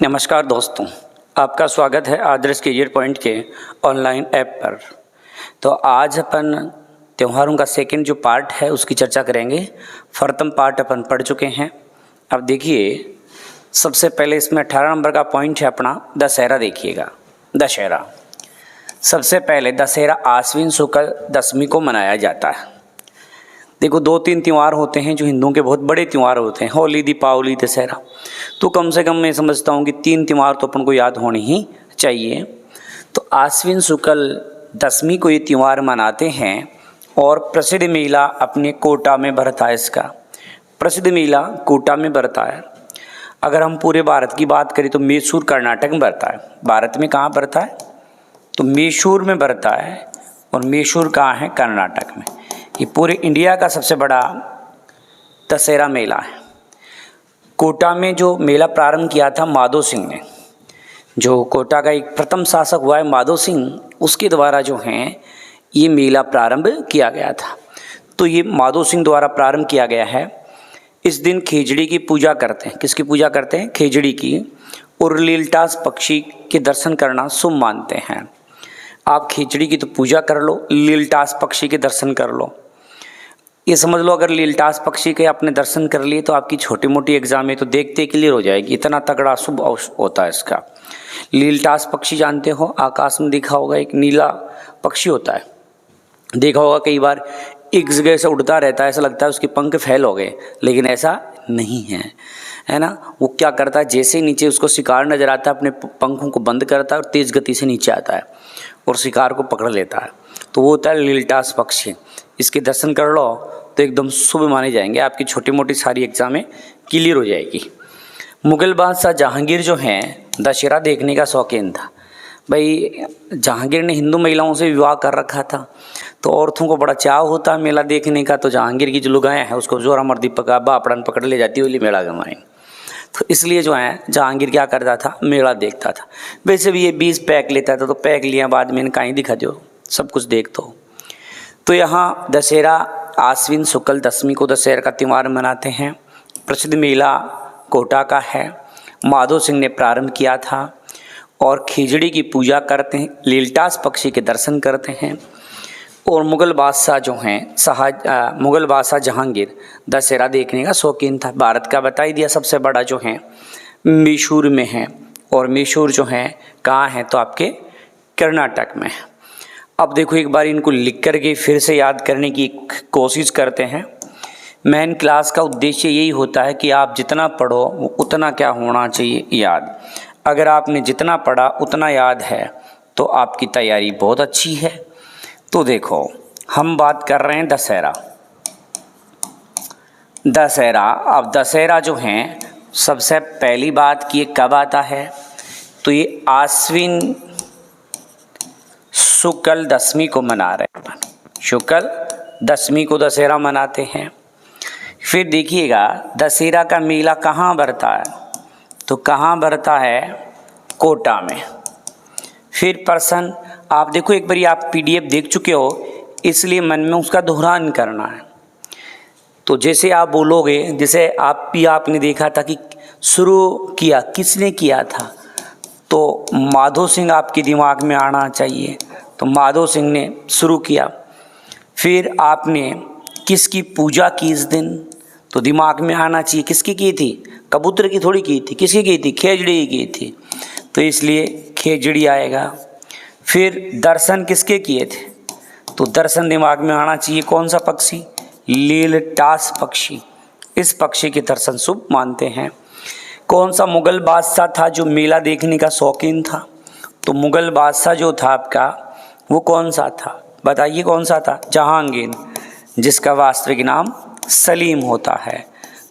नमस्कार दोस्तों, आपका स्वागत है आदर्श करियर पॉइंट के ऑनलाइन ऐप पर। तो आज अपन त्योहारों का सेकंड जो पार्ट है उसकी चर्चा करेंगे। प्रथम पार्ट अपन पढ़ चुके हैं। अब देखिए, सबसे पहले इसमें 18 नंबर का पॉइंट है अपना दशहरा। देखिएगा, दशहरा सबसे पहले दशहरा आश्विन शुक्ल दशमी को मनाया जाता है। देखो, 2-3 त्यौहार होते हैं जो हिंदुओं के बहुत बड़े त्यौहार होते हैं, होली, दीपावली, दशहरा। तो कम से कम मैं समझता हूँ कि 3 त्यौहार तो अपन को याद होने ही चाहिए। तो आश्विन शुक्ल दशमी को ये त्यौहार मनाते हैं और प्रसिद्ध मेला अपने कोटा में भरता है। इसका प्रसिद्ध मेला कोटा में भरता है। अगर हम पूरे भारत की बात करें तो मैसूर कर्नाटक में भरता है। भारत में कहाँ भरता है? तो मैसूर में भरता है। और मैसूर कहाँ है? कर्नाटक में। ये पूरे इंडिया का सबसे बड़ा दशहरा मेला है। कोटा में जो मेला प्रारंभ किया था माधो सिंह ने, जो कोटा का एक प्रथम शासक हुआ है माधो सिंह, उसके द्वारा जो है ये मेला प्रारंभ किया गया था। तो ये माधो सिंह द्वारा प्रारंभ किया गया है। इस दिन खेजड़ी की पूजा करते हैं। किसकी पूजा करते हैं? खेजड़ी की। और लीलटास पक्षी के दर्शन करना शुभ मानते हैं। आप खिचड़ी की तो पूजा कर लो, लीलटास पक्षी के दर्शन कर लो। ये समझ लो, अगर लीलटास पक्षी के आपने दर्शन कर लिए तो आपकी छोटी मोटी एग्जाम में तो देखते क्लियर हो जाएगी। इतना तगड़ा शुभ होता है इसका। लीलटास पक्षी जानते हो, आकाश में दिखा होगा, एक नीला पक्षी होता है, देखा होगा कई बार। एक जगह से उड़ता रहता है, ऐसा लगता है उसके पंख फैल हो गए, लेकिन ऐसा नहीं है ना। वो क्या करता है, जैसे ही नीचे उसको शिकार नजर आता है अपने पंखों को बंद करता है और तेज गति से नीचे आता है और शिकार को पकड़ लेता है। तो वो होता है लीलटास पक्षी। इसके दर्शन कर लो तो एकदम शुभ माने जाएंगे। आपकी छोटी मोटी सारी एग्जामें क्लियर हो जाएगी। मुगल बादशाह जहांगीर जो हैं दशहरा देखने का शौकीन था। भाई, जहांगीर ने हिंदू महिलाओं से विवाह कर रखा था, तो औरतों को बड़ा चाव होता है मेला देखने का। तो जहांगीर की जो लुगाएं हैं उसको जोरा मर्दी पका बापड़न पकड़ ले जाती हुई मेला गवाएं। तो इसलिए जो है जहांगीर क्या करता था, मेला देखता था। वैसे भी ये 20 पैक लेता था, तो पैक लिया बाद में कहीं दिखा दो, सब कुछ देख दो। तो यहाँ दशहरा आश्विन शुक्ल दशमी को दशहरा का त्यौहार मनाते हैं। प्रसिद्ध मेला कोटा का है। माधो सिंह ने प्रारंभ किया था। और खिचड़ी की पूजा करते हैं, लीलटास पक्षी के दर्शन करते हैं। और मुगल बादशाह जो हैं मुगल बादशाह जहांगीर दशहरा देखने का शौकीन था। भारत का बता ही दिया, सबसे बड़ा जो है मैसूर में है। और मैसूर जो है कहाँ है? तो आपके कर्नाटक में है। अब देखो, एक बार इनको लिख करके फिर से याद करने की कोशिश करते हैं। मेन क्लास का उद्देश्य यही होता है कि आप जितना पढ़ो उतना क्या होना चाहिए? याद। अगर आपने जितना पढ़ा उतना याद है तो आपकी तैयारी बहुत अच्छी है। तो देखो, हम बात कर रहे हैं दशहरा। अब दशहरा जो है सबसे पहली बात कि ये कब आता है? तो ये आश्विन शुक्ल दशमी को मना रहे हैं। शुक्ल दशमी को दशहरा मनाते हैं। फिर देखिएगा, दशहरा का मेला कहाँ भरता है? तो कहाँ भरता है? कोटा में। फिर प्रश्न आप देखो, एक बार आप PDF देख चुके हो, इसलिए मन में उसका दोहरान करना है। तो जैसे आप बोलोगे, जैसे आपने देखा था कि शुरू किया किसने किया था, तो माधो सिंह आपके दिमाग में आना चाहिए। तो माधो सिंह ने शुरू किया। फिर आपने किसकी पूजा की इस दिन? तो दिमाग में आना चाहिए किसकी की थी? कबूतर की थोड़ी की थी, किसकी की थी? खेजड़ी की थी, तो इसलिए खेजड़ी आएगा। फिर दर्शन किसके किए थे? तो दर्शन दिमाग में आना चाहिए। कौन सा पक्षी? लीलटास पक्षी। इस पक्षी के दर्शन शुभ मानते हैं। कौन सा मुगल बादशाह था जो मेला देखने का शौकीन था? तो मुगल बादशाह जो था आपका, वो कौन सा था? बताइए कौन सा था? जहांगीर, जिसका वास्तविक नाम सलीम होता है।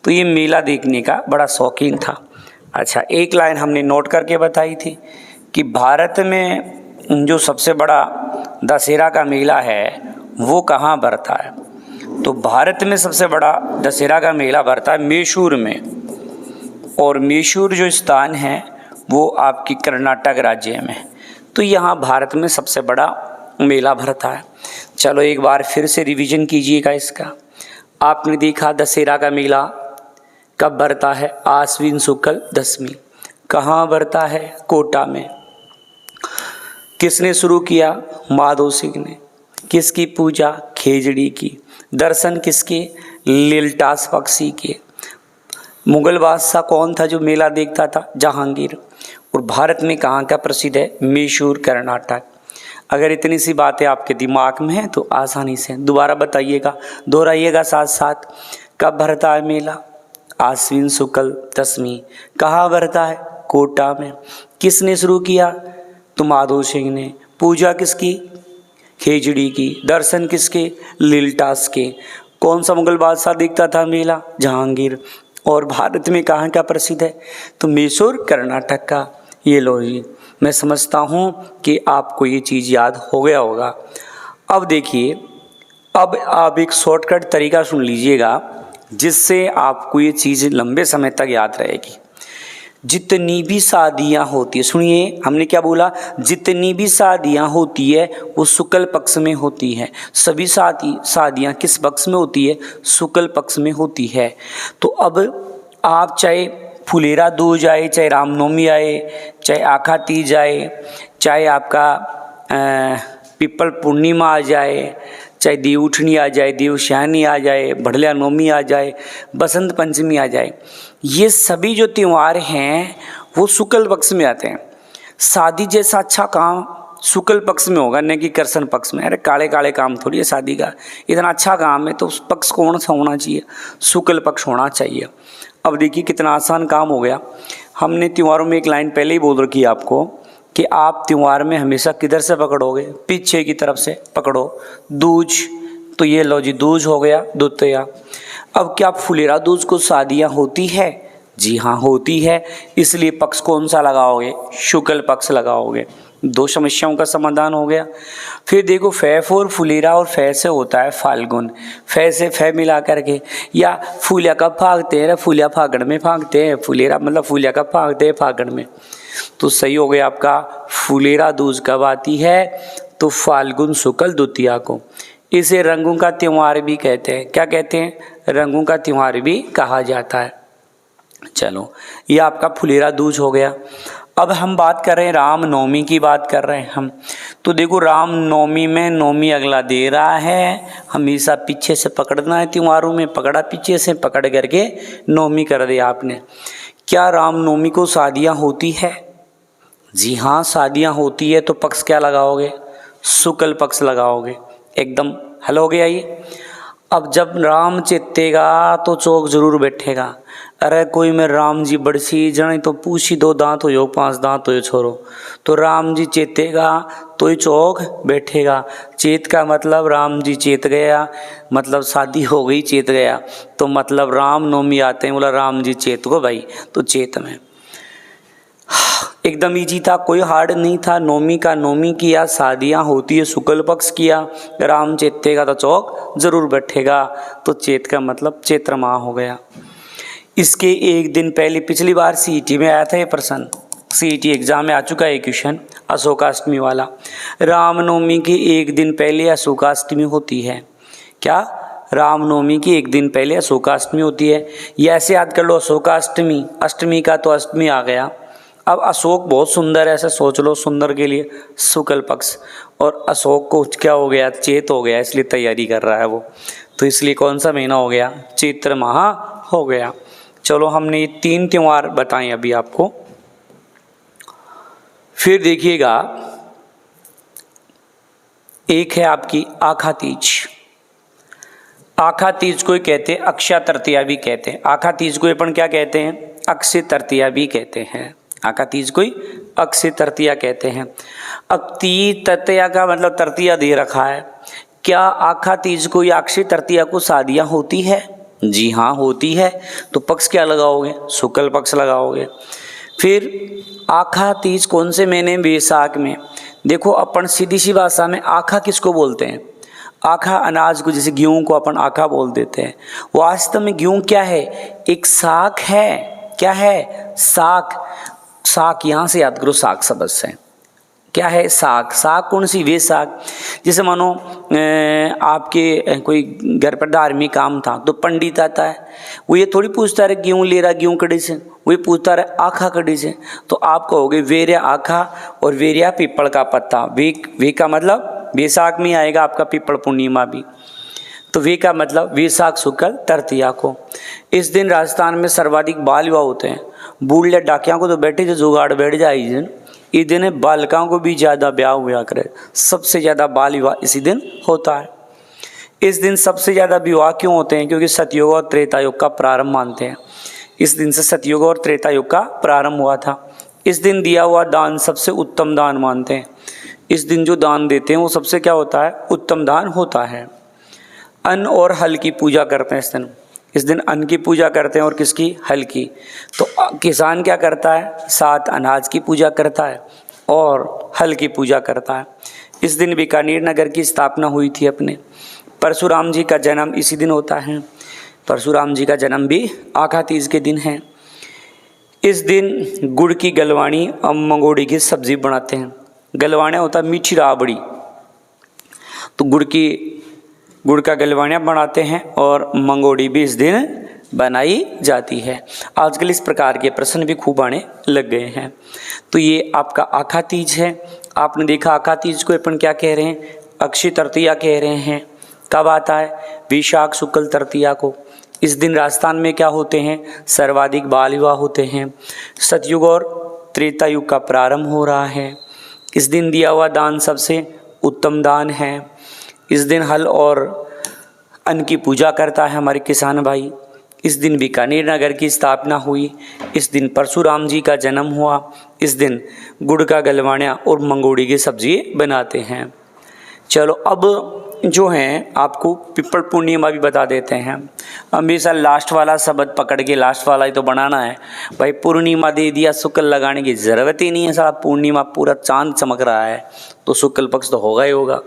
तो ये मेला देखने का बड़ा शौकीन था। अच्छा, एक लाइन हमने नोट करके बताई थी कि भारत में जो सबसे बड़ा दशहरा का मेला है वो कहाँ भरता है? तो भारत में सबसे बड़ा दशहरा का मेला भरता है मैसूर में। और मैसूर जो स्थान है वो आपकी कर्नाटक राज्य में। तो यहाँ भारत में सबसे बड़ा मेला भरता है। चलो एक बार फिर से रिवीजन कीजिएगा इसका। आपने देखा दशहरा का मेला कब भरता है? आश्विन शुक्ल दशमी। कहाँ भरता है? कोटा में। किसने शुरू किया? माधो सिंह ने। किसकी पूजा? खेजड़ी की। दर्शन किसके? लीलटास पक्षी के। मुगल बादशाह कौन था जो मेला देखता था? जहांगीर। और भारत में कहाँ का प्रसिद्ध है? मैसूर, कर्नाटक। अगर इतनी सी बातें आपके दिमाग में है तो आसानी से दोबारा बताइएगा, दोहराइएगा साथ साथ। कब भरता है मेला? आश्विन शुक्ल दशमी। कहाँ भरता है? कोटा में। किसने शुरू किया? तो माधो सिंह ने। पूजा किसकी? खेजड़ी की। दर्शन किसके? लीलटास के। कौन सा मुगल बादशाह देखता था मेला? जहांगीर। और भारत में कहाँ का प्रसिद्ध है? तो मैसूर, कर्नाटक का। ये लो जी, मैं समझता हूँ कि आपको ये चीज़ याद हो गया होगा। अब देखिए, अब आप एक शॉर्टकट तरीका सुन लीजिएगा जिससे आपको ये चीज़ लंबे समय तक याद रहेगी। जितनी भी शादियाँ होती है, सुनिए हमने क्या बोला, जितनी भी शादियाँ होती है वो शुक्ल पक्ष में होती है। सभी शादियाँ किस पक्ष में होती है? शुक्ल पक्ष में होती है। तो अब आप चाहे फुलेरा दूज आए, चाहे रामनवमी आए, चाहे आखा तीज आए, चाहे आपका पिपल पूर्णिमा आ जाए, चाहे देवउठनी आ जाए, देवशयनी आ जाए, बढ़लिया नवमी आ जाए, बसंत पंचमी आ जाए, ये सभी जो त्यौहार हैं वो शुक्ल पक्ष में आते हैं। शादी जैसा अच्छा काम शुक्ल पक्ष में होगा, न कि कृष्ण पक्ष में। अरे काले काले काम थोड़ी है शादी का, इतना अच्छा काम है तो उस पक्ष कौन सा होना चाहिए? शुक्ल पक्ष होना चाहिए। अब देखिए कितना आसान काम हो गया। हमने त्योहारों में एक लाइन पहले ही बोल रखी है आपको कि आप त्यौहार में हमेशा किधर से पकड़ोगे? पीछे की तरफ से पकड़ो। दूज, तो ये लो जी, दूज हो गया, द्वितीया। अब क्या फुलेरा दूज को शादियाँ होती है? जी हाँ होती है, इसलिए पक्ष कौन सा लगाओगे? शुक्ल पक्ष लगाओगे। दो समस्याओं का समाधान हो गया। फिर देखो, फैफ और फुलेरा और फै से होता है फाल्गुन। फै से फै मिला करके, या फूलिया कब फागते हैं? फूलिया फागण में फागते हैं। फुलेरा मतलब फूलिया कब फागते हैं? फागण में। तो सही हो गया आपका। फुलेरा दूज कब आती है? तो फाल्गुन शुक्ल द्वितीया को। इसे रंगों का त्यौहार भी कहते हैं। क्या कहते हैं? रंगों का त्यौहार भी कहा जाता है। चलो, ये आपका फुलेरा दूज हो गया। अब हम बात कर रहे हैं रामनवमी की बात कर रहे हैं हम। तो देखो, रामनवमी में नवमी अगला दे रहा है, हमेशा पीछे से पकड़ना है। त्योहारों में पकड़ा पीछे से, पकड़ करके नवमी कर दिया आपने। क्या रामनवमी को शादियाँ होती है? जी हाँ शादियाँ होती है। तो पक्ष क्या लगाओगे? शुक्ल पक्ष लगाओगे। एकदम हल हो गया ये। अब जब राम चेतेगा तो चौक जरूर बैठेगा। अरे कोई में राम जी बड़सी जने तो पूछी, 2 दांत हो, 5 दांत हो छोरो। तो राम जी चेतेगा तो ही चौक बैठेगा। चेत का मतलब राम जी चेत गया, मतलब शादी हो गई, चेत गया। तो मतलब राम नवमी आते हैं, बोला राम जी चेत को भाई, तो चेत में। एकदम ईजी था, कोई हार्ड नहीं था। नवमी का नवमी किया, शादियाँ होती है शुक्ल पक्ष किया, राम चेतेगा तो चौक जरूर बैठेगा। तो चेत का मतलब चैत्र माह हो गया। इसके एक दिन पहले, पिछली बार सीईटी में आया था ये प्रश्न, सीईटी एग्जाम में आ चुका है क्वेश्चन, अशोकाष्टमी वाला। रामनवमी के एक दिन पहले अशोकाष्टमी होती है। क्या? रामनवमी की एक दिन पहले अशोकाष्टमी होती है। ये ऐसे याद कर लो, अशोकाष्टमी, अष्टमी का तो अष्टमी आ गया। अब अशोक बहुत सुंदर है, ऐसे सोच लो, सुंदर के लिए शुक्ल पक्ष, और अशोक को क्या हो गया? चेत हो गया, इसलिए तैयारी कर रहा है वो। तो इसलिए कौन सा महीना हो गया? चैत्र माह हो गया। चलो, हमने ये 3 त्यौहार बताए अभी आपको। फिर देखिएगा, एक है आपकी आखा तीज। आखा तीज को कहते हैं, अक्षय तृतीया भी कहते हैं। आखा तीज को अपन क्या कहते हैं? अक्षय तृतीया भी कहते हैं। आखा तीज को अक्षय तृतीया कहते हैं। अब तृतीया का मतलब तृतीया दे रखा है। क्या आखा तीज को या अक्षय तृतीया को शादियाँ होती है? जी हाँ होती है। तो पक्ष क्या लगाओगे? शुक्ल पक्ष लगाओगे। फिर आखा तीज कौन से महीने? बैसाख में। देखो, अपन सीधी सी भाषा में आखा किसको बोलते हैं? आखा अनाज को, जैसे गेहूं को अपन आखा बोल देते हैं। वास्तव में गेहूं क्या है? एक साग है। क्या है? साग। साग यहाँ से याद करो, साग शब्द से। क्या है, साग। साग कौन सी, वे साग। जैसे मानो आपके कोई घर पर धार्मिक काम था तो पंडित आता है, वो ये थोड़ी पूछता है गेहूँ ले रहा गेहूँ कड़ी से, वो ये पूछता है आखा कड़ी से। तो आप कहोगे वेरिया आखा और वेरिया पीपल का पत्ता। वे का मतलब वैसाख में आएगा आपका पीपल पूर्णिमा भी। तो वे का मतलब वैशाख शुक्ल तृतीया को। इस दिन राजस्थान में सर्वाधिक बाल विवाह होते हैं। बूढ़े डाकिया को तो बैठे जो जुगाड़ बैठ जाए इस दिन बालिकाओं को भी ज़्यादा ब्याह हुआ करे, सबसे ज़्यादा बाल विवाह इसी दिन होता है। इस दिन सबसे ज़्यादा विवाह क्यों होते हैं, क्योंकि सतयुग और त्रेता युग का प्रारंभ मानते हैं। इस दिन से सतयुग और त्रेता युग का प्रारंभ हुआ था। इस दिन दिया हुआ दान सबसे उत्तम दान मानते हैं। इस दिन जो दान देते हैं वो सबसे क्या होता है, उत्तम दान होता है। अन्न और हल की पूजा करते हैं इस दिन अन्न की पूजा करते हैं और किसकी, हल की। तो किसान क्या करता है, 7 अनाज की पूजा करता है और हल की पूजा करता है। इस दिन बीकानेर नगर की स्थापना हुई थी अपने। परशुराम जी का जन्म इसी दिन होता है। परशुराम जी का जन्म भी आखा तीज के दिन है। इस दिन गुड़ की गलवाणी और मंगोड़ी की सब्जी बनाते हैं। गलवाणा होता है मीठी राबड़ी, तो गुड़ का गलवाणियाँ बनाते हैं और मंगोड़ी भी इस दिन बनाई जाती है। आजकल इस प्रकार के प्रश्न भी खूब आने लग गए हैं। तो ये आपका आखा तीज है। आपने देखा आखा तीज को अपन क्या कह रहे हैं, अक्षय तृतीया कह रहे हैं। कब आता है, वैशाख शुक्ल तृतीया को। इस दिन राजस्थान में क्या होते हैं, सर्वाधिक बाल विवाह होते हैं। सतयुग और त्रेता युग का प्रारंभ हो रहा है। इस दिन दिया हुआ दान सबसे उत्तम दान है। इस दिन हल और अन्न की पूजा करता है हमारे किसान भाई। इस दिन बीकानेर नगर की स्थापना हुई। इस दिन परशुराम जी का जन्म हुआ। इस दिन गुड़ का गलवाणा और मंगोड़ी की सब्जी बनाते हैं। चलो अब जो हैं आपको पीपल पूर्णिमा भी बता देते हैं। हमेशा लास्ट वाला शब्द पकड़ के लास्ट वाला ही तो बनाना है भाई। पूर्णिमा दे दिया, शुक्ल लगाने की ज़रूरत ही नहीं है साहब। पूर्णिमा पूरा चांद चमक रहा है तो शुक्ल पक्ष तो होगा ही होगा।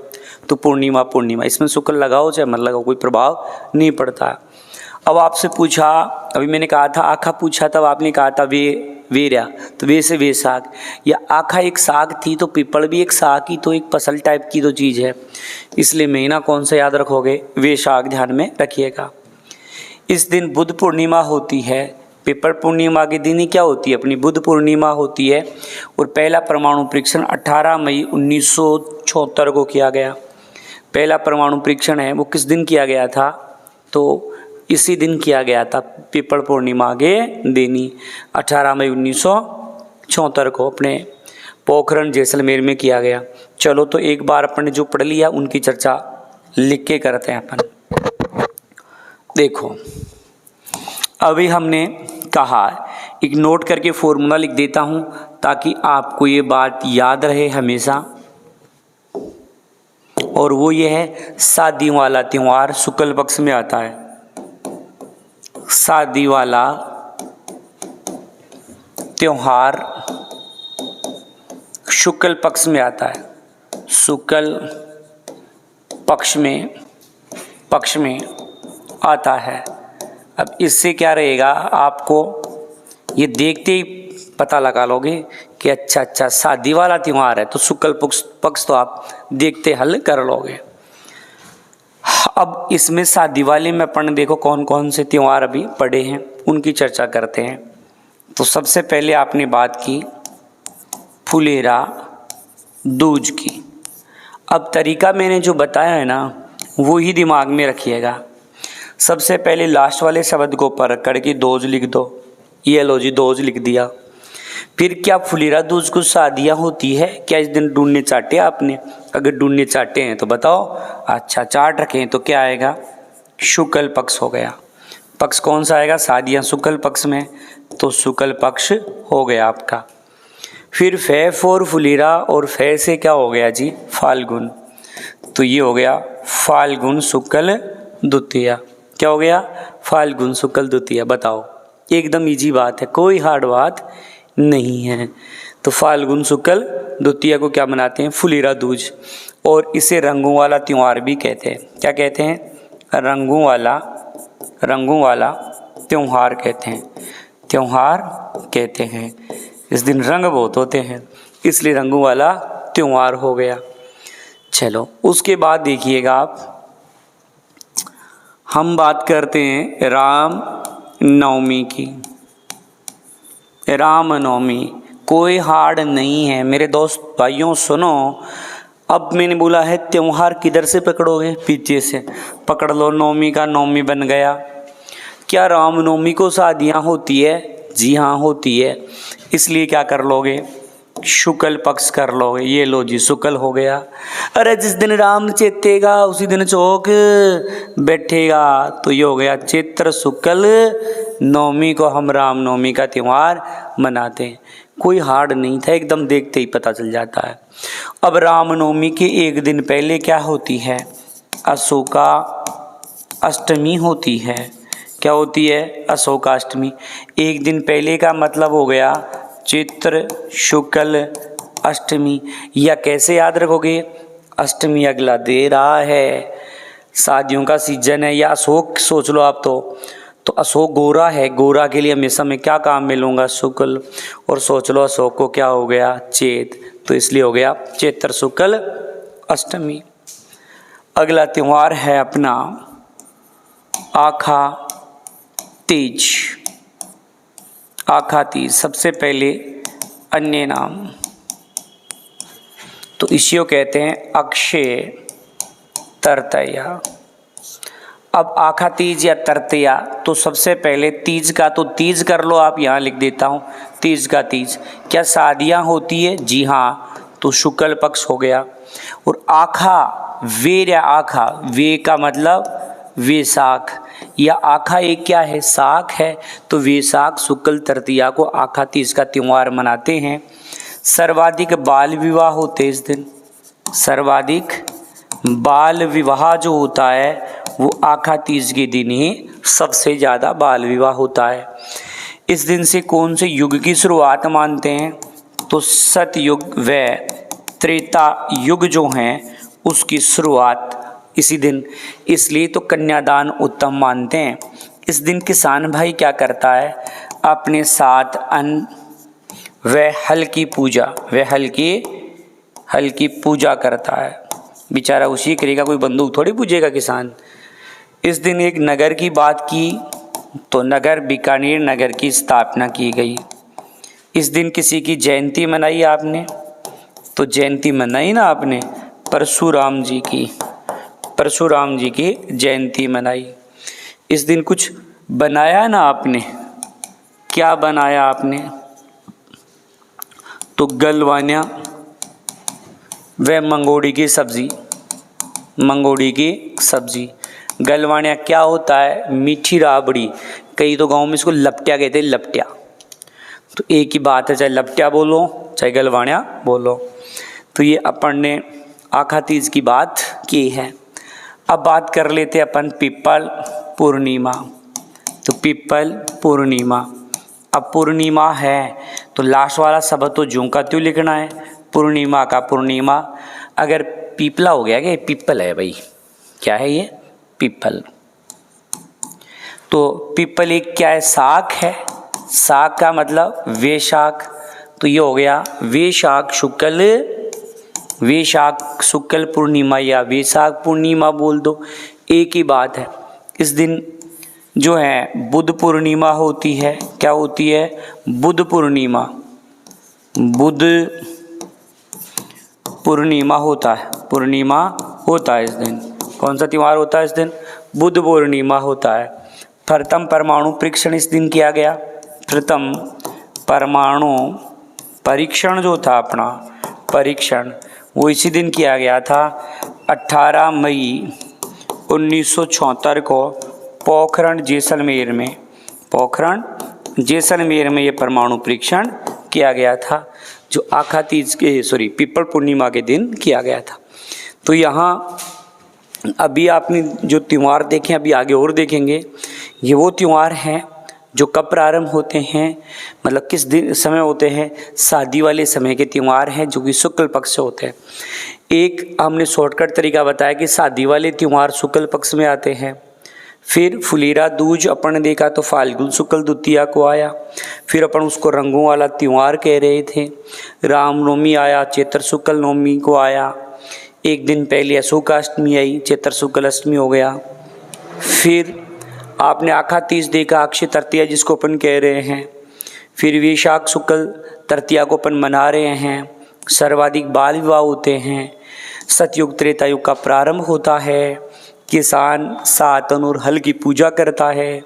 तो पूर्णिमा इसमें शुक्ल लगाओ चाहे मत लगाओ, कोई प्रभाव नहीं पड़ता। अब आपसे पूछा, अभी मैंने कहा था आखा पूछा, तब आपने कहा था वेरिया, तो वे से वैशाख। या आखा एक साग थी तो पीपल भी एक साग ही, तो एक फसल टाइप की तो चीज़ है, इसलिए महीना कौन सा याद रखोगे, वैशाख ध्यान में रखिएगा। इस दिन बुद्ध पूर्णिमा होती है। पीपल पूर्णिमा के दिन ही क्या होती है, अपनी बुद्ध पूर्णिमा होती है। और पहला परमाणु परीक्षण 18 मई 1976 को किया गया। पहला परमाणु परीक्षण है वो किस दिन किया गया था, तो इसी दिन किया गया था, पीपल पूर्णिमा के दिन ही 18 मई 1976 को अपने पोखरण जैसलमेर में किया गया। चलो तो एक बार अपन ने जो पढ़ लिया उनकी चर्चा लिख के करते हैं अपन। देखो अभी हमने कहा, एक नोट करके फॉर्मूला लिख देता हूँ ताकि आपको ये बात याद रहे हमेशा। और वो ये है, शादी वाला त्यौहार शुक्ल पक्ष में आता है। शादी वाला त्यौहार शुक्ल पक्ष में आता है। शुक्ल पक्ष में आता है। अब इससे क्या रहेगा, आपको ये देखते ही पता लगा लोगे कि अच्छा शादी वाला त्यौहार है, तो शुक्ल पक्ष तो आप देखते हल कर लोगे। अब इसमें शादी वाले में अपन देखो कौन कौन से त्यौहार अभी पड़े हैं उनकी चर्चा करते हैं। तो सबसे पहले आपने बात की फुलेरा दूज की। अब तरीका मैंने जो बताया है ना वो ही दिमाग में रखिएगा। सबसे पहले लास्ट वाले शब्द को पकड़ के दोज लिख दो। ये लो जी दोज लिख दिया। फिर क्या फुलेरा दूज को शादियाँ होती है क्या, इस दिन डूने चाटे आपने? अगर डूने चाटे हैं तो बताओ। अच्छा चाट रखे हैं तो क्या आएगा, शुक्ल पक्ष हो गया। पक्ष कौन सा आएगा, शादियाँ शुक्ल पक्ष में, तो शुक्ल पक्ष हो गया आपका। फिर फे फोर फुलेरा और फे से क्या हो गया जी, फाल्गुन, तो ये हो गया फाल्गुन शुक्ल द्वितीया। क्या हो गया, फाल्गुन शुक्ल द्वितीया। बताओ एकदम इजी बात है, कोई हार्ड बात नहीं है। तो फाल्गुन शुक्ल द्वितीया को क्या मनाते हैं, फुलेरा दूज। और इसे रंगों वाला त्यौहार भी कहते हैं। क्या कहते हैं, रंगों वाला त्यौहार कहते हैं। त्यौहार कहते हैं, इस दिन रंग बहुत होते हैं इसलिए रंगों वाला त्यौहार हो गया। चलो उसके बाद देखिएगा आप, हम बात करते हैं राम नवमी की। राम नवमी कोई हार्ड नहीं है मेरे दोस्त भाइयों, सुनो। अब मैंने बोला है त्यौहार किधर से पकड़ोगे, पीछे से पकड़ लो। नवमी का नवमी बन गया। क्या रामनवमी को शादियाँ होती है? जी हाँ होती है। इसलिए क्या कर लोगे, शुक्ल पक्ष कर लोगे। ये लो जी शुक्ल हो गया। अरे जिस दिन राम चेतेगा उसी दिन चौक बैठेगा, तो ये हो गया चैत्र शुक्ल नवमी को हम रामनवमी का त्यौहार मनाते हैं। कोई हार्ड नहीं था, एकदम देखते ही पता चल जाता है। अब रामनवमी के एक दिन पहले क्या होती है, अशोका अष्टमी होती है। क्या होती है, अशोका अष्टमी। एक दिन पहले का मतलब हो गया चैत्र शुक्ल अष्टमी। या कैसे याद रखोगे, अष्टमी अगला दे रहा है, शादियों का सीजन है, या अशोक सोच लो आप तो अशोक गोरा है, गोरा के लिए हमेशा मैं क्या काम में लूँगा, शुक्ल। और सोच लो अशोक को क्या हो गया, चैत, तो इसलिए हो गया चैत्र शुक्ल अष्टमी। अगला त्यौहार है अपना आखा तीज। आखा तीज सबसे पहले अन्य नाम, तो इसी को कहते हैं अक्षय तृतीया। अब आखा तीज या तृतीया, तो सबसे पहले तीज का तो तीज कर लो आप, यहाँ लिख देता हूँ तीज का तीज। क्या शादियाँ होती है? जी हाँ, तो शुक्ल पक्ष हो गया। और आखा वीर या आखा, वे का मतलब वैशाख, या आखा एक क्या है, साख है, तो वैशाख शुक्ल तृतीया को आखा तीज का त्यौहार मनाते हैं। सर्वाधिक बाल विवाह होते इस दिन। सर्वाधिक बाल विवाह जो होता है वो आखा तीज के दिन ही सबसे ज़्यादा बाल विवाह होता है। इस दिन से कौन से युग की शुरुआत मानते हैं, तो सतयुग व त्रेता युग जो हैं उसकी शुरुआत इसी दिन, इसलिए तो कन्यादान उत्तम मानते हैं। इस दिन किसान भाई क्या करता है, अपने साथ अन्न व हल की पूजा, वह हल की पूजा करता है। बेचारा उसी करेगा, कोई बंदूक थोड़ी पूजेगा किसान। इस दिन एक नगर की बात की तो नगर बीकानेर नगर की स्थापना की गई। इस दिन किसी की जयंती मनाई आपने, तो जयंती मनाई ना आपने, परशुराम जी की जयंती मनाई। इस दिन कुछ बनाया ना आपने, क्या बनाया आपने, तो गलवानिया व मंगोड़ी की सब्जी। गलवानिया क्या होता है, मीठी राबड़ी। कई तो गांव में इसको लपटिया कहते हैं, लपटिया। तो एक ही बात है, चाहे लपटिया बोलो चाहे गलवानिया बोलो। तो ये अपन ने आखा तीज की बात की है। अब बात कर लेते अपन पीपल पूर्णिमा। तो पीपल पूर्णिमा, अब पूर्णिमा है तो लास्ट वाला शब्द तो जूं का त्यों लिखना है, पूर्णिमा का पूर्णिमा। अगर पीपला हो गया, क्या पीपल है भाई, क्या है ये, पीपल। तो पीपल एक क्या है, शाक है। शाक का मतलब वैशाख, तो ये हो गया वैशाख शुक्ल पूर्णिमा या वैशाख पूर्णिमा बोल दो, एक ही बात है। इस दिन जो है बुद्ध पूर्णिमा होती है। क्या होती है, बुद्ध पूर्णिमा होता है इस दिन। कौन सा त्यौहार होता है इस दिन, बुद्ध पूर्णिमा होता है। प्रथम परमाणु परीक्षण इस दिन किया गया। प्रथम परमाणु परीक्षण जो था अपना परीक्षण, वो इसी दिन किया गया था 18 मई 1976 को पोखरण जैसलमेर में ये परमाणु परीक्षण किया गया था, जो आखा तीज के पीपल पूर्णिमा के दिन किया गया था। तो यहाँ अभी आपने जो त्यौहार देखे, अभी आगे और देखेंगे। ये वो त्यौहार हैं जो कब प्रारंभ होते हैं, मतलब किस दिन समय होते हैं, शादी वाले समय के त्यौहार हैं जो कि शुक्ल पक्ष से होते हैं। एक हमने शॉर्टकट तरीका बताया कि शादी वाले त्यौहार शुक्ल पक्ष में आते हैं, फिर फुलेरा दूज अपन ने देखा तो फाल्गुन शुक्ल द्वितीया को आया। फिर अपन उसको रंगों वाला त्यौहार कह रहे थे। रामनवमी आया, चैत्र शुक्ल नवमी को आया। एक दिन पहले अशोकाष्टमी आई, चैत्र शुक्ल अष्टमी हो गया। फिर आपने आखा तीज देखा, अक्षय तृतीया जिसको अपन कह रहे हैं। फिर वैशाख शुक्ल तृतीया को अपन मना रहे हैं। सर्वाधिक बाल विवाह होते हैं। सतयुग त्रेता युग का प्रारंभ होता है। किसान सातन और हल की पूजा करता है।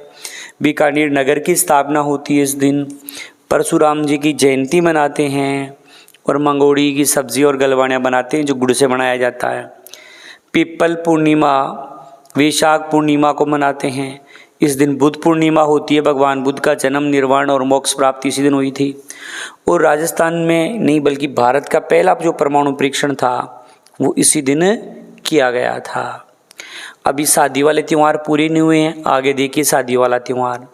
बीकानेर नगर की स्थापना होती है इस दिन। परशुराम जी की जयंती मनाते हैं और मंगोड़ी की सब्जी और गलवानियाँ बनाते हैं जो गुड़ से बनाया जाता है। पीपल पूर्णिमा वैशाख पूर्णिमा को मनाते हैं। इस दिन बुद्ध पूर्णिमा होती है। भगवान बुद्ध का जन्म, निर्वाण और मोक्ष प्राप्ति इसी दिन हुई थी। और राजस्थान में नहीं बल्कि भारत का पहला जो परमाणु परीक्षण था वो इसी दिन किया गया था। अभी शादी वाले त्यौहार पूरे नहीं हुए हैं, आगे देखिए शादी वाला त्यौहार।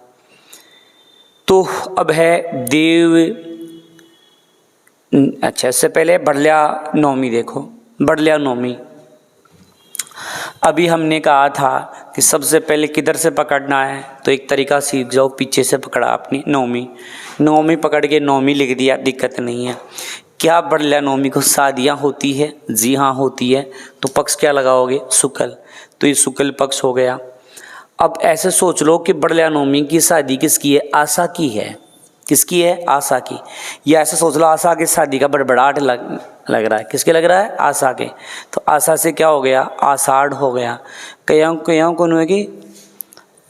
तो अब है देव, अच्छा इससे पहले बड़ल्या नवमी देखो। बड़ल्या नवमी अभी हमने कहा था कि सबसे पहले किधर से पकड़ना है, तो एक तरीका सीख जाओ, पीछे से पकड़ा आपने नवमी पकड़ के नवमी लिख दिया, दिक्कत नहीं है। क्या बड़ल्या नवमी को शादियाँ होती है? जी हाँ होती है। तो पक्ष क्या लगाओगे? शुक्ल। तो ये शुक्ल पक्ष हो गया। अब ऐसे सोच लो कि बड़ल्या नवमी की शादी किसकी है? आशा की है। किसकी है? आशा की। या ऐसे सोच लो आशा की शादी का बड़बड़ाहट लग रहा है। किसके लग रहा है? आशा के। तो आशा से क्या हो गया? आषाढ़ हो गया। कहीं कौन हुए कि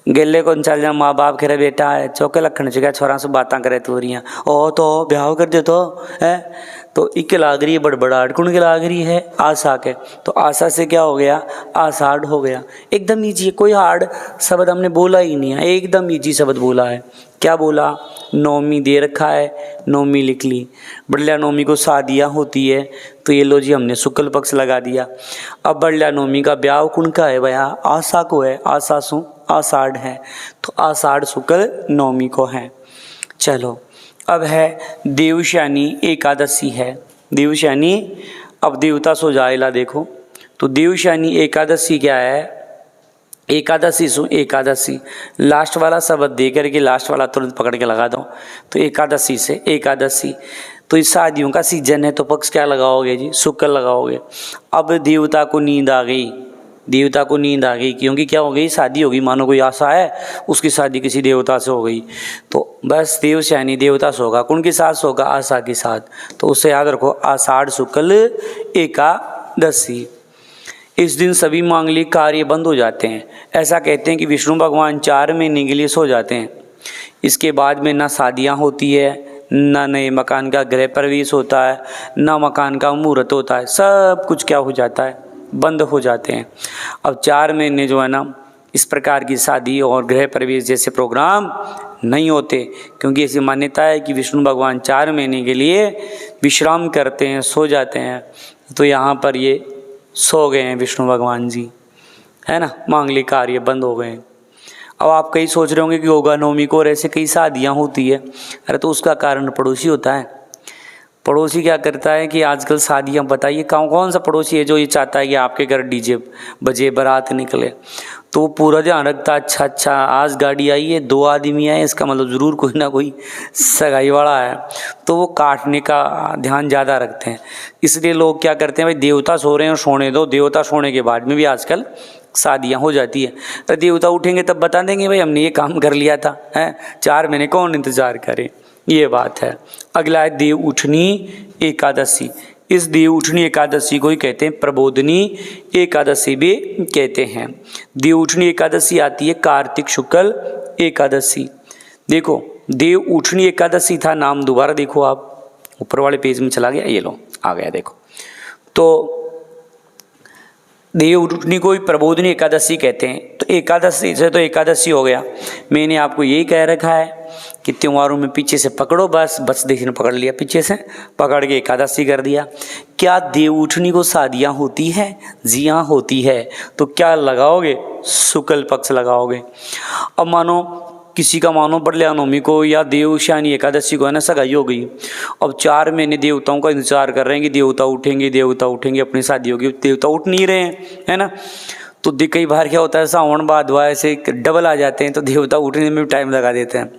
गेले कौन चल जा, माँ बाप खेरे बेटा है चौके लखन चुका छोरा से बातें करे तू रही ओ तो ब्याह कर दे तो है। तो इक लाग रही है बड़बड़ाहट, कौन के लाग रही है? आशा के। तो आशा से क्या हो गया? आषाढ़ हो गया। एकदम ईजी, कोई हार्ड शब्द हमने बोला ही नहीं है, एकदम ईजी शब्द बोला है। क्या बोला? नवमी दे रखा है, नवमी लिख ली। बड़ल्या नवमी को शादियाँ होती है, तो ये लो जी हमने शुक्ल पक्ष लगा दिया। अब बड़ल्या नवमी का ब्याह कौन का है भैया? आशा को है। आशा सु आषाढ़ है, तो आषाढ़ शुक्ल नवमी को है। चलो अब है देवशयनी एकादशी है। देवशयनी, अब देवता सो जाएला देखो। तो देवशयनी एकादशी क्या है? एकादशी सु एकादशी, लास्ट वाला शब्द दे करके लास्ट वाला तुरंत पकड़ के लगा दो। तो एकादशी से एकादशी, तो इस शादियों का सीजन है, तो पक्ष क्या लगाओगे जी? शुक्ल लगाओगे। अब देवता को नींद आ गई, देवता को नींद आ गई क्योंकि क्या हो गई? शादी हो गई। मानो कोई आशा है, उसकी शादी किसी देवता से हो गई, तो बस देवशयनी देवता से होगा। कौन के साथ होगा? आशा के साथ। तो उससे याद रखो आषाढ़ शुक्ल एकादशी। इस दिन सभी मांगलिक कार्य बंद हो जाते हैं। ऐसा कहते हैं कि विष्णु भगवान 4 महीने के लिए सो जाते हैं। इसके बाद में ना शादियाँ होती है, ना नए मकान का गृह प्रवेश होता है, ना मकान का मुहूर्त होता है। सब कुछ क्या हो जाता है? बंद हो जाते हैं। अब 4 महीने जो है ना, इस प्रकार की शादी और गृह प्रवेश जैसे प्रोग्राम नहीं होते, क्योंकि ऐसी मान्यता है कि विष्णु भगवान 4 महीने के लिए विश्राम करते हैं, सो जाते हैं। तो यहाँ पर ये सो गए हैं विष्णु भगवान जी, है ना, मांगलिक कार्य बंद हो गए हैं। अब आप कई सोच रहे होंगे कि होगा नवमी को और ऐसे कई शादियाँ होती है। अरे तो उसका कारण पड़ोसी होता है। पड़ोसी क्या करता है कि आजकल शादियाँ, बताइए कौन सा पड़ोसी है जो ये चाहता है कि आपके घर डीजे बजे बारात निकले? तो वो पूरा ध्यान रखता है, अच्छा आज गाड़ी आई है, 2 आदमी आए, इसका मतलब ज़रूर कोई ना कोई सगाई वाला है। तो वो काटने का ध्यान ज़्यादा रखते हैं। इसलिए लोग क्या करते हैं, भाई देवता सो रहे हैं और सोने दो। देवता सोने के बाद में भी आजकल शादियाँ हो जाती है। तो देवता उठेंगे तब बता देंगे भाई हमने ये काम कर लिया था, है 4 महीने कौन इंतज़ार करे, ये बात है। अगला है देव उठनी एकादशी। इस देव उठनी एकादशी को ही कहते हैं प्रबोधनी एकादशी भी कहते हैं। देव उठनी एकादशी आती है कार्तिक शुक्ल एकादशी। देखो देव उठनी एकादशी था नाम, दोबारा देखो आप ऊपर वाले पेज में चला गया, ये लो आ गया देखो। तो देव उठनी को ही प्रबोधनी एकादशी कहते हैं। तो एकादशी से तो एकादशी हो गया। मैंने आपको यही कह रखा है कि त्योहारों में पीछे से पकड़ो, बस देखिए ने पकड़ लिया, पीछे से पकड़ के एकादशी कर दिया। क्या देव उठनी को शादियाँ होती है? जी हाँ होती है। तो क्या लगाओगे? शुक्ल पक्ष लगाओगे। अब मानो किसी का मानो बड़ल्या नवमी को या देवशयनी एकादशी को है ना सगाई हो गई। अब 4 महीने देवताओं का इंतजार कर रहे हैं कि देवता उठेंगे, देवता उठेंगे, अपनी शादी होगी, देवता उठ नहीं रहे हैं, है ना। तो कई बार क्या होता है, सावन भादवा ऐसे डबल आ जाते हैं तो देवता उठने में भी टाइम लगा देते हैं।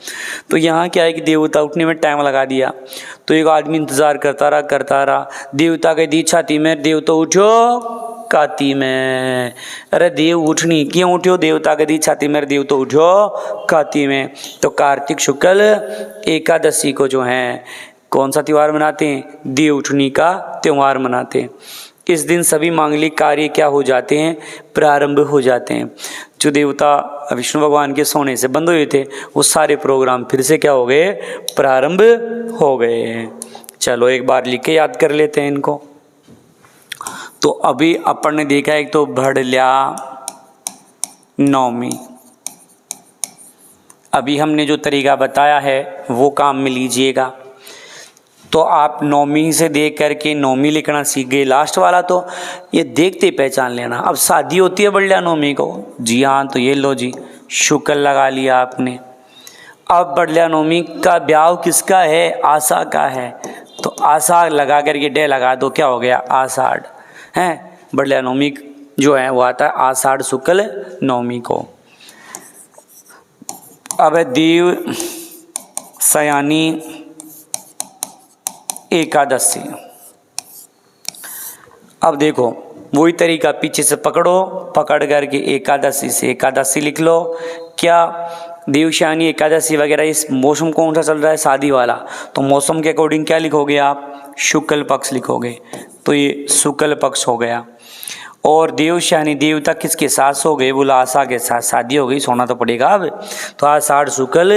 तो यहाँ क्या है कि देवता उठने में टाइम लगा दिया, तो एक आदमी इंतज़ार करता रहा, देवता के दी छाती में, देव तो उठो काती में। अरे देव उठनी, क्यों उठो? देवता के दी छाती में, देव तो उठो काती में। तो कार्तिक शुक्ल एकादशी को जो है कौन सा त्यौहार मनाते हैं? देव उठनी का त्यौहार मनाते हैं। इस दिन सभी मांगलिक कार्य क्या हो जाते हैं? प्रारंभ हो जाते हैं। जो देवता विष्णु भगवान के सोने से बंद हुए थे वो सारे प्रोग्राम फिर से क्या हो गए? प्रारंभ हो गए। चलो एक बार लिख के याद कर लेते हैं इनको। तो अभी अपन ने देखा, एक तो भड़ल्या नवमी। अभी हमने जो तरीका बताया है वो काम में लीजिएगा। तो आप नौमी से देख करके नौमी लिखना सीख गए। लास्ट वाला तो ये देखते पहचान लेना। अब शादी होती है बढ़िया नौमी को, जी हाँ, तो ये लो जी, शुक्ल लगा लिया आपने। अब बढ़िया नौमी का ब्याह किसका है? आशा का है, तो आशा लगा करके डे लगा दो, क्या हो गया? आषाढ़ है। बढ़िया नौमी जो है वो आता है आषाढ़ शुक्ल नौमी को। अब देव सयानी एकादशी। अब देखो वही तरीका, पीछे से पकड़ करके एकादशी से एकादशी लिख लो। क्या देवशयनी एकादशी वगैरह, इस मौसम कौन सा चल रहा है? शादी वाला, तो मौसम के अकॉर्डिंग क्या लिखोगे आप? शुक्ल पक्ष लिखोगे, तो ये शुक्ल पक्ष हो गया। और देवशयनी, देवता किसके साथ सो गए? बोला आशा के साथ, शादी हो गई, सोना तो पड़ेगा अब। तो आषाढ़ शुक्ल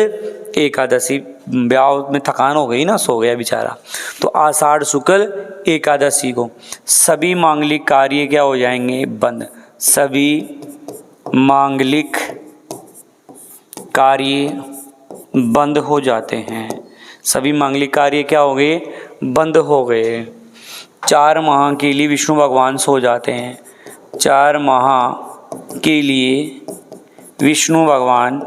एकादशी, ब्याह में थकान हो गई ना, सो गया बेचारा, तो आषाढ़ शुक्ल एकादशी को सभी मांगलिक कार्य क्या हो जाएंगे? बंद। सभी मांगलिक कार्य बंद हो जाते हैं। सभी मांगलिक कार्य क्या हो गए? बंद हो गए। 4 माह के लिए विष्णु भगवान सो जाते हैं। 4 माह के लिए विष्णु भगवान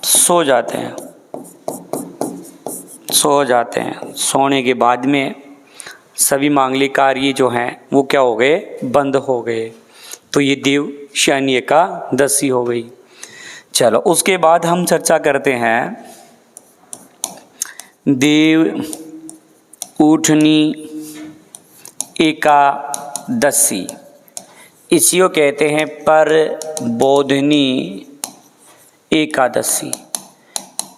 सो जाते हैं। सोने के बाद में सभी मांगलिक कार्य जो हैं वो क्या हो गए? बंद हो गए। तो ये देव शयनी एकादशी हो गई। चलो उसके बाद हम चर्चा करते हैं देव उठनी एकादशी। इसी को कहते हैं परबोधनी एकादशी,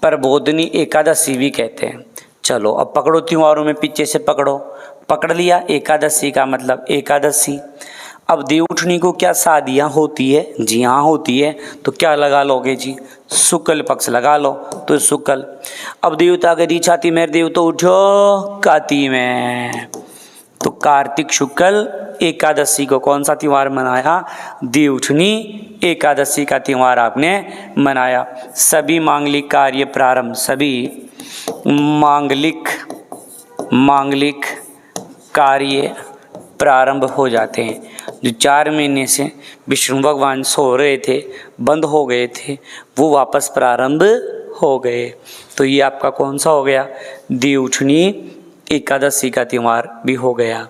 परबोधनी एकादशी भी कहते हैं। चलो अब पकड़ो त्योहारों में, पीछे से पकड़ लिया। एकादशी का मतलब एकादशी। अब देव उठनी को क्या शादियाँ होती है? जी हाँ होती है, तो क्या लगा लोगे जी? शुक्ल पक्ष लगा लो, तो शुक्ल। अब देवता के दी छाती में, देव तो उठो काती में। तो कार्तिक शुक्ल एकादशी को कौन सा त्यौहार मनाया? देव उठनी एकादशी का त्यौहार आपने मनाया। सभी मांगलिक कार्य प्रारंभ, सभी मांगलिक कार्य प्रारंभ हो जाते हैं। जो 4 महीने से विष्णु भगवान सो रहे थे, बंद हो गए थे, वो वापस प्रारंभ हो गए। तो ये आपका कौन सा हो गया? देव उठनी एकादशी का त्यौहार भी हो गया।